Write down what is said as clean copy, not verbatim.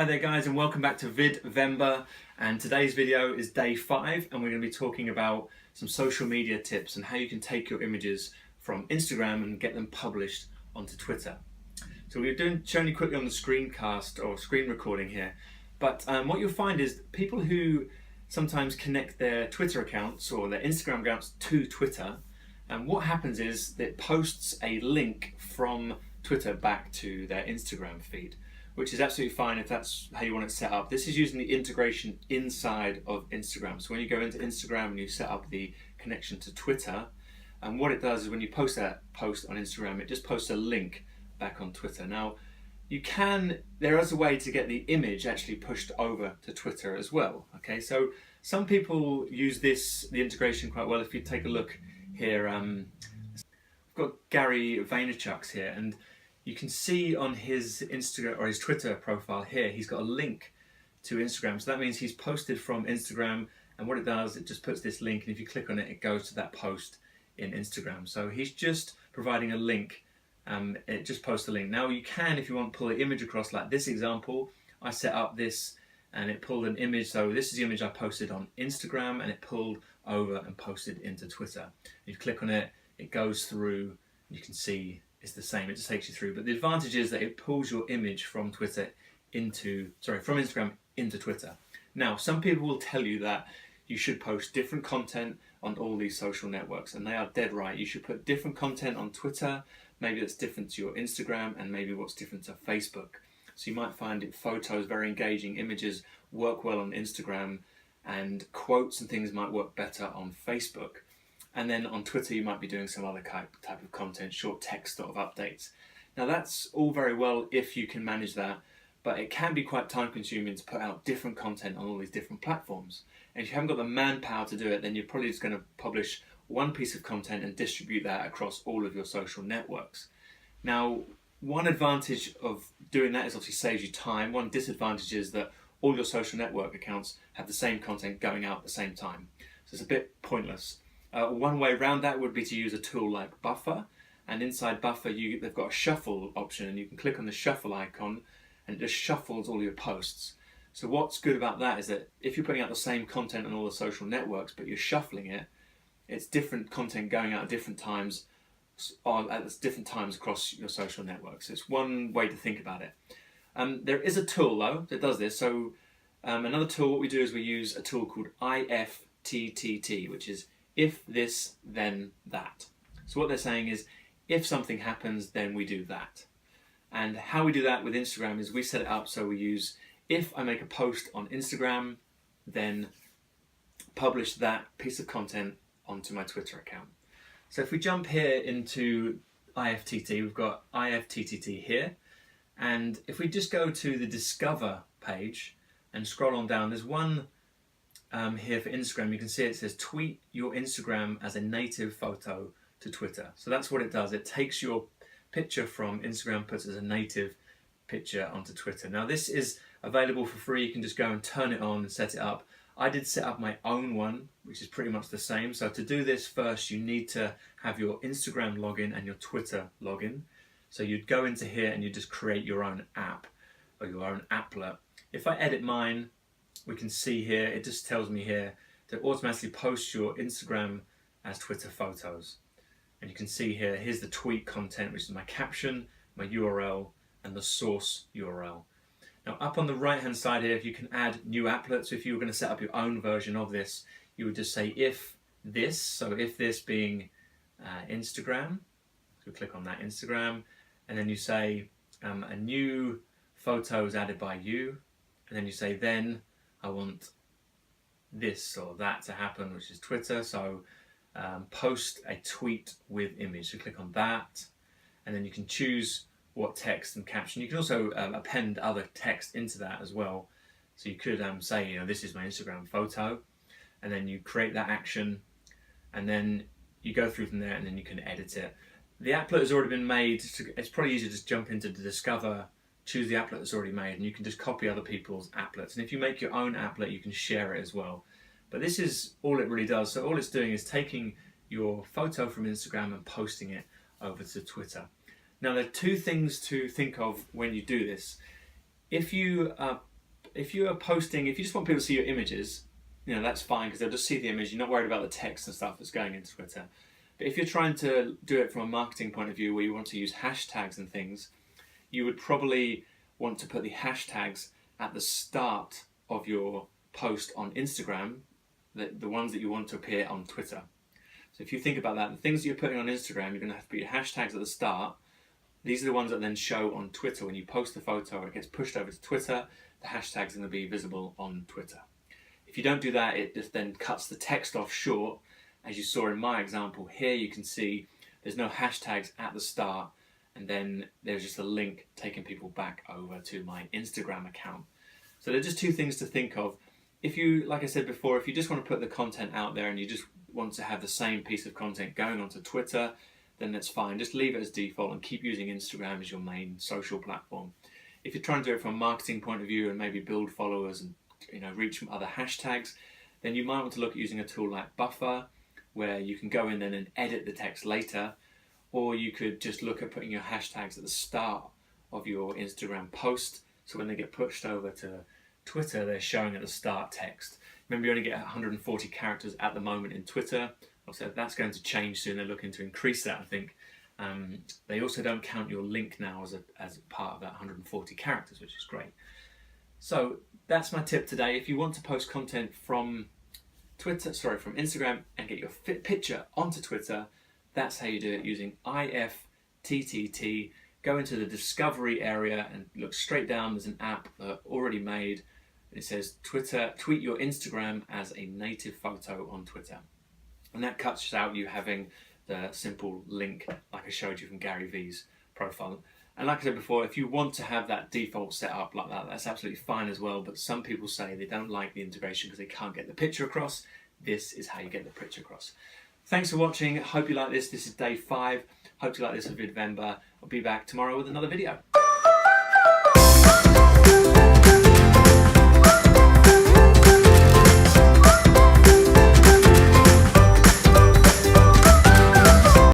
there guys, and welcome back to VidVember, and today's video is day 5 and we're going to be talking about some social media tips and how you can take your images from Instagram and get them published onto Twitter. So we're showing you quickly on the screencast or screen recording here, but what you'll find is people who sometimes connect their Twitter accounts or their Instagram accounts to Twitter, and what happens is that it posts a link from Twitter back to their Instagram feed, which is absolutely fine if that's how you want it set up. This is using the integration inside of Instagram. So when you go into Instagram and you set up the connection to Twitter, and what it does is when you post that post on Instagram, it just posts a link back on Twitter. Now, there is a way to get the image actually pushed over to Twitter as well. Okay, so some people use the integration quite well. If you take a look here, we've got Gary Vaynerchuk's here, and you can see on his Instagram or his Twitter profile here, he's got a link to Instagram. So that means he's posted from Instagram, and what it does, it just puts this link, and if you click on it, it goes to that post in Instagram. So he's just providing a link. It just posts a link. Now you can, if you want, pull the image across, like this example. I set up this and it pulled an image. So this is the image I posted on Instagram, and it pulled over and posted into Twitter. If you click on it, it goes through. You can see it's the same, it just takes you through. But the advantage is that it pulls your image from from Instagram into Twitter. Now, some people will tell you that you should post different content on all these social networks, and they are dead right. You should put different content on Twitter, maybe that's different to your Instagram, and maybe what's different to Facebook. So you might find photos, very engaging images work well on Instagram, and quotes and things might work better on Facebook. And then on Twitter, you might be doing some other type of content, short text sort of updates. Now that's all very well if you can manage that, but it can be quite time consuming to put out different content on all these different platforms. And if you haven't got the manpower to do it, then you're probably just going to publish one piece of content and distribute that across all of your social networks. Now, one advantage of doing that is obviously saves you time. One disadvantage is that all your social network accounts have the same content going out at the same time. So it's a bit pointless. One way around that would be to use a tool like Buffer, and inside Buffer they've got a shuffle option, and you can click on the shuffle icon and it just shuffles all your posts. So what's good about that is that if you're putting out the same content on all the social networks but you're shuffling it, it's different content going out at different times across your social networks. It's one way to think about it. There is a tool though that does this. So another tool, what we do is we use a tool called IFTTT, which is if this, then that. So what they're saying is, if something happens, then we do that. And how we do that with Instagram is we set it up so we use, if I make a post on Instagram, then publish that piece of content onto my Twitter account. So if we jump here into IFTTT, we've got IFTTT here. And if we just go to the Discover page and scroll on down, there's one here for Instagram. You can see it says tweet your Instagram as a native photo to Twitter. So that's what it does. It takes your picture from Instagram, puts it as a native picture onto Twitter. Now this is available for free. You can just go and turn it on and set it up. I did set up my own one, which is pretty much the same. So to do this first, you need to have your Instagram login and your Twitter login. So you'd go into here and you just create your own app or your own applet. If I edit mine, we can see here, it just tells me here to automatically post your Instagram as Twitter photos. And you can see here, here's the tweet content, which is my caption, my URL, and the source URL. Now up on the right hand side here, if you can add new applets, so if you were going to set up your own version of this, you would just say if this, so if this being Instagram, so click on that Instagram, and then you say a new photo is added by you, and then you say then I want this or that to happen, which is Twitter, so post a tweet with image. So click on that, and then you can choose what text and caption. You can also append other text into that as well. So you could say, this is my Instagram photo, and then you create that action, and then you go through from there, and then you can edit it. The applet has already been made. It's probably easier to just jump into the Discover, choose the applet that's already made, and you can just copy other people's applets. And if you make your own applet, you can share it as well. But this is all it really does. So all it's doing is taking your photo from Instagram and posting it over to Twitter. Now there are two things to think of when you do this. If you if you are posting, if you just want people to see your images, that's fine because they'll just see the image. You're not worried about the text and stuff that's going into Twitter. But if you're trying to do it from a marketing point of view where you want to use hashtags and things, you would probably want to put the hashtags at the start of your post on Instagram, the ones that you want to appear on Twitter. So if you think about that, the things that you're putting on Instagram, you're going to have to put your hashtags at the start. These are the ones that then show on Twitter. When you post the photo, it gets pushed over to Twitter, the hashtag's going to be visible on Twitter. If you don't do that, it just then cuts the text off short. As you saw in my example here, you can see there's no hashtags at the start, and then there's just a link taking people back over to my Instagram account. So they're just two things to think of. If you, like I said before, if you just want to put the content out there and you just want to have the same piece of content going onto Twitter, then that's fine. Just leave it as default and keep using Instagram as your main social platform. If you're trying to do it from a marketing point of view and maybe build followers and reach other hashtags, then you might want to look at using a tool like Buffer, where you can go in then and edit the text later, or you could just look at putting your hashtags at the start of your Instagram post, so when they get pushed over to Twitter, they're showing at the start text. Remember, you only get 140 characters at the moment in Twitter. Also, that's going to change soon. They're looking to increase that, I think. They also don't count your link now as a part of that 140 characters, which is great. So that's my tip today. If you want to post content from Instagram and get your picture onto Twitter, that's how you do it, using IFTTT. Go into the discovery area and look straight down. There's an app already made. It says tweet your Instagram as a native photo on Twitter. And that cuts out you having the simple link like I showed you from Gary Vee's profile. And like I said before, if you want to have that default set up like that, that's absolutely fine as well. But some people say they don't like the integration because they can't get the picture across. This is how you get the picture across. Thanks for watching. Hope you like this. This is day 5. Hope you like this of Vidvember. I'll be back tomorrow with another video.